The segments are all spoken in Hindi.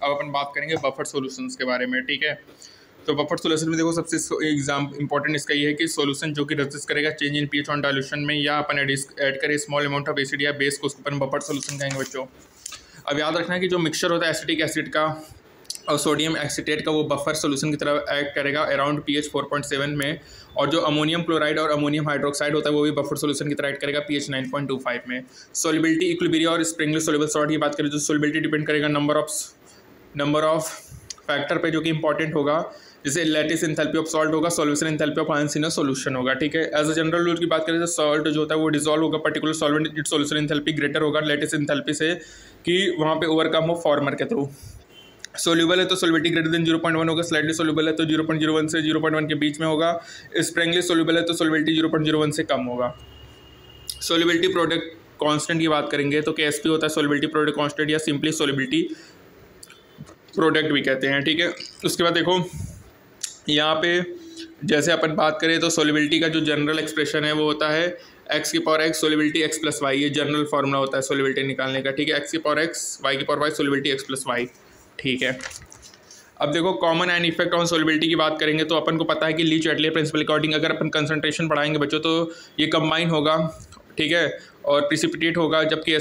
अब अपन बात करेंगे बफर सॉल्यूशंस के बारे में, ठीक है। तो बफर सॉल्यूशन में देखो सबसे इंपॉर्टेंट इसका ये है कि सॉल्यूशन जो कि रेजिस्ट करेगा change in pH on dilution में, या अपन ऐड करें स्मॉल अमाउंट ऑफ एसिड या बेस को, उसको अपन बफर सॉल्यूशन कहेंगे बच्चों। अब याद रखना है कि जो मिक्सचर होता है एसिटिक एसिड का और सोडियम एसिटेट का, वो बफर सॉल्यूशन की तरह एक्ट करेगा अराउंड पीएच 4.7 में, और जो अमोनियम क्लोराइड और अमोनियम हाइड्रोक्साइड होता है वो भी बफर सॉल्यूशन की तरह एक्ट करेगा पीएच 9.25 में। सॉल्युबिलिटी, इक्विलिब्रियम और स्प्रिंगली सॉल्युबल सॉल्ट की बात करें तो सॉल्युबिलिटी डिपेंड करेगा नंबर ऑफ फैक्टर पे, जो कि इंपॉर्टेंट होगा। जैसे लैटिस एंथैल्पी ऑफ सॉल्ट होगा, solution enthalpy of ions in a solution होगा, ठीक है। एज अ जनरल रूल की बात करें तो सॉल्ट जो होता है वो डिसॉल्व होगा particular solvent, it solution enthalpy greater होगा लैटिस एंथैल्पी से, कि वहाँ पे ओवरकम हो फॉर्मर के थ्रू। सोल्यूबल है तो सोल्युबिलिटी ग्रेटर देन 0.1 होगा, स्लाइटली सोल्यूबल है तो 0.01 से 0.1 के बीच में होगा, स्प्रिंगली सोल्यूबल है तो सोल्युबिलिटी 0.01 से कम होगा। सोल्युबिलिटी प्रोडक्ट कांस्टेंट की बात करेंगे तो KSP होता है सोल्युबिलिटी प्रोडक्ट कांस्टेंट, या सिंपली सोल्युबिलिटी प्रोडक्ट भी कहते हैं, ठीक है। उसके बाद देखो यहाँ पे जैसे अपन बात करें तो सोल्युबिलिटी का जो जनरल एक्सप्रेशन है वो होता है x की power x solubility x plus y, ये जनरल फार्मूला होता है सोल्युबिलिटी निकालने का, ठीक है। x की पावर x, y की पावर y solubility x plus y, ठीक है। अब देखो common and effect on solubility की बात करेंगे तो अपन को पता है कि ली चैटलियर प्रिंसिपल अकॉर्डिंग अगर अपन कंसंट्रेशन बढ़ाएंगे बच्चों तो ये कंबाइन होगा, ठीक है, और प्रिसिपिटेट होगा, जबकि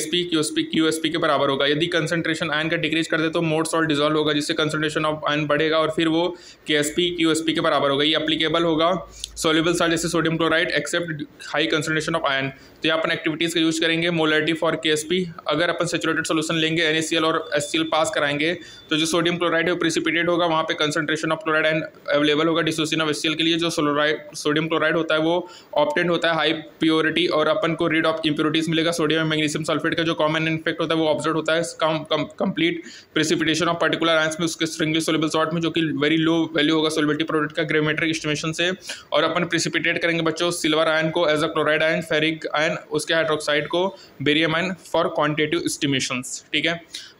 QSP के बराबर होगा। यदि कंसंट्रेशन आयन का डिक्रीज कर दे तो मोड सॉल्ट डिजॉल्व होगा, जिससे कंसंट्रेशन ऑफ आयन बढ़ेगा और फिर वो QSP के बराबर होगा। ये एप्लीकेबल होगा सोल्यूबल सॉल्ट जैसे sodium chloride except high concentration of ion. तो यहाँ अपन एक्टिविटीज़ का यूज करेंगे मोलरिटी फॉर KSP। अगर अपन सेचुरेटेड सोल्यूशन लेंगे NaCl और HCl पास कराएंगे तो जो सोडियम क्लोराइड है वो प्रिसिपिटेट होगा, वहाँ पे concentration of chloride ion available होगा डिसोसिएशन ऑफ HCl के लिए। जो सोडियम क्लोराइड होता है वो ऑप्टेंट होता है हाई प्योरिटी और अपन को रीड ऑफ इम्प्योरिटीज मिलेगा। सोडियम मैग्नीशियम सल्फेट का जो कॉमन इफेक्ट होता है वो ऑब्जर्व होता है complete precipitation of particular ions में उसके स्ट्रिंगली सोल्युबल सॉल्ट में, जो कि वेरी लो वैल्यू होगा सोल्युबिलिटी प्रोडक्ट का ग्रेविमेट्रिक एस्टिमेशन से। और अपन प्रिसिपिटेट करेंगे बच्चों सिल्वर आयन को as a chloride ion, ferric ion उसके हाइड्रोक्साइड को, barium ion for quantitative estimations, ठीक है।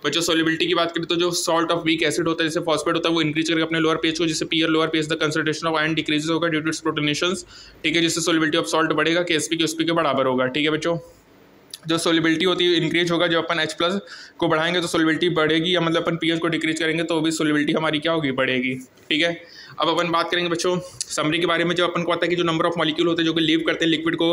बच्चों सोल्युबिलिटी की बात करें तो जो सॉल्ट ऑफ वीक एसिड होता है जैसे फॉस्फेट होता है वो इंक्रीज करेगा अपने लोअर पीएच को, जिससे peer lower pH the concentration of ion decrease होगा ड्यू टू इट्स प्रोटोनेशंस, ठीक है, जिससे सोल्युबिलिटी ऑफ सॉल्ट बढ़ेगा, KSP के बराबर होगा, ठीक है बच्चों। जो सोल्युबिलिटी होती है इंक्रीज होगा, जब अपन H प्लस को बढ़ाएंगे तो सोल्युबिलिटी बढ़ेगी, या मतलब अपन पीएच को डिक्रीज करेंगे तो भी सोल्युबिलिटी हमारी क्या होगी, बढ़ेगी, ठीक है। अब अपन बात करेंगे बच्चों समरी के बारे में। जब अपन को पता है कि जो नंबर ऑफ मॉलिक्यूल होते हैं जो कि लीव करते हैं लिक्विड को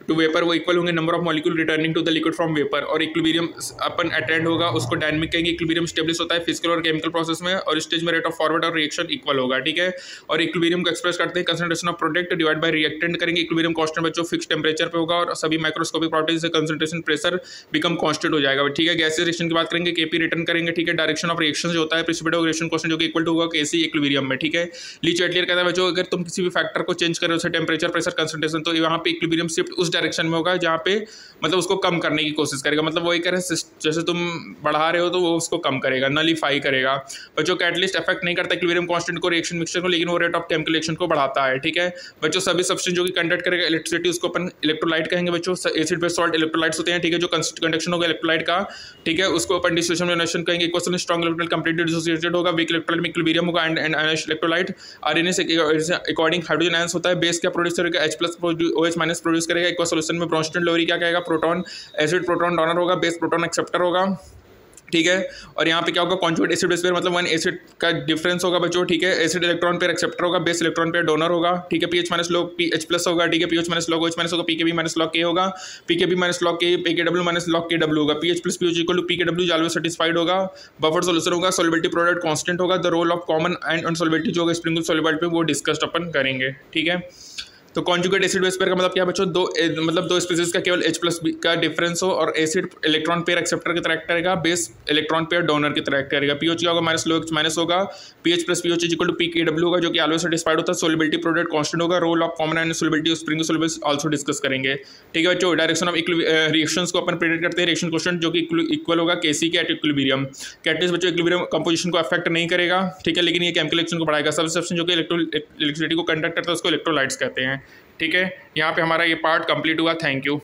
टू वेपर, वो इक्वल होंगे number of molecule returning to the liquid from vapour, और इक्विलिब्रियम अपन अटेंड होगा, उसको डायनामिक कहेंगे। इक्विलिब्रियम स्टेब्लिश होता है फिजिकल और केमिकल प्रोसेस में, और स्टेज में रेट ऑफ फॉरवर्ड और रिएक्शन इक्वल होगा, ठीक है। और इक्विलिब्रियम को एक्सप्रेस करते हैं concentration of product divide by reactant करेंगे। इक्विलिब्रियम कांस्टेंट बच्चों फिक्स टेंपरेचर पे होगा और सभी माइक्रोस्कोपिक प्रॉपर्टीज से कंसंट्रेशन प्रेशर बिकम कांस्टेंट हो जाएगा, ठीक है। गैसीय रिएक्शन की बात करेंगे KP रिटर्न करेंगे, ठीक है। डायरेक्शन ऑफ रिएक्शन जो होता है प्रिसिपिटेट रिएक्शन कांस्टेंट जो कि इक्वल टू होगा KC इक्विलिब्रियम में, ठीक है। ली चैटलियर कहता है बच्चों अगर तुम किसी भी फैक्टर को चेंज करो जैसे टेंपरेचर, प्रेशर, कंसंट्रेशन, तो वहाँ पे इक्विलिब्रियम शिफ्ट उस डायरेक्शन में होगा जहाँ पे मतलब उसको कम करने की कोशिश करेगा। मतलब वही कह रहे हैं जैसे तुम बढ़ा रहे हो तो वो उसको कम करेगा, नलीफाई करेगा। बच्चों कैटलिस्ट अफेक्ट नहीं करता इक्विलिब्रियम कांस्टेंट को रिएक्शन मिक्सचर को, लेकिन वो रेट ऑफ केमिकल रिएक्शन को बढ़ाता है, ठीक है। बच्चों सभी सब्सटेंस जो कि कंडक्ट करेगा इलेक्ट्रिसिटी उसको अपन इलेक्ट्रोलाइट कहेंगे बच्चों। एसिड बेस सॉल्ट इलेक्ट्रोलाइट्स होते हैं, ठीक है, जो कंडक्शन होगा इलेक्ट्रोलाइट का, ठीक है, उसको अपन डिसोसिएशन रिएक्शन कहेंगे। Equation strong electrolyte completely dissociated होगा, वीक इलेक्ट्रोलाइट में इक्विलिब्रियम होगा and ionic electrolyte Arrhenius according hydrogen ions होता है, बेस क्या प्रोड्यूस करेगा H plus OH minus produce करेगा। एक्वा सॉल्यूशन में ब्रोंस्टन लोरी क्या कहेगा, प्रोटॉन एसिड प्रोटॉन डोनर होगा, बेस प्रोटॉन एक्सेप्टर होगा, ठीक है। और यहाँ पे क्या होगा कॉन्जुगेट एसिड बेस पेयर, मतलब वन एसिड का डिफरेंस होगा बच्चों, ठीक है। एसिड इलेक्ट्रॉन पेयर एक्सेप्टर होगा, बेस इलेक्ट्रॉन पेयर डोनर होगा, ठीक है। PH minus log pH plus होगा, ठीक है। PH minus log OH minus होगा, पीकेबी माइनस लॉग K होगा, पीकेबी माइनस लॉग K, पीकेडब्ल्यू माइनस लॉग KW होगा। PH plus pOH equal to पीकेडब्ल्यू ऑलवेज सेटिस्फाइड होगा। बफर सॉल्यूशन होगा, सॉल्युबिलिटी प्रोडक्ट कांस्टेंट होगा। The role of common and insolubility जो होगा स्प्रिंगल सॉल्युबिलिटी पे वो डिस्कस्ड अपन करेंगे, ठीक है। तो कॉन्जुगेट एसिड बेस पेयर का मतलब क्या है बच्चों, दो स्पीसीज का केवल H प्लस का डिफरेंस हो, और एसिड इलेक्ट्रॉन पेयर एक्सेप्टर की तरह एक्ट करेगा, बेस इलेक्ट्रॉन पेयर डोनर की तरह एक्ट करेगा। पीओच क्या होगा माइनस लो H माइनस होगा, pH plus pOH equal to पीकेडब्ल्यू होगा, जो कि ऑलवेज सेटिस्फाइड होता है। सॉल्युबिलिटी प्रोडक्ट कांस्टेंट होगा। Role of common and solubility sparingly solubles also discuss करेंगे, ठीक है बच्चों। डायरेक्शन ऑफ रिएक्शंस को अपन प्रेडिक्ट करते हैं, रिएक्शन क्वेश्चन जो कि इक्वल होगा KC के एट इक्विलिब्रियम। कैटलिस्ट बच्चों इक्विलिब्रियम कंपोजिशन को अफेक्ट नहीं करेगा, ठीक है, लेकिन ये केमिकल रिएक्शन को बढ़ाएगा। सब सब्सटेंस जो कि इलेक्ट्रिसिटी को कंडक्ट करता है उसको इलेक्ट्रोलाइट्स कहते हैं, ठीक है। यहाँ पे हमारा ये पार्ट कंप्लीट हुआ, थैंक यू।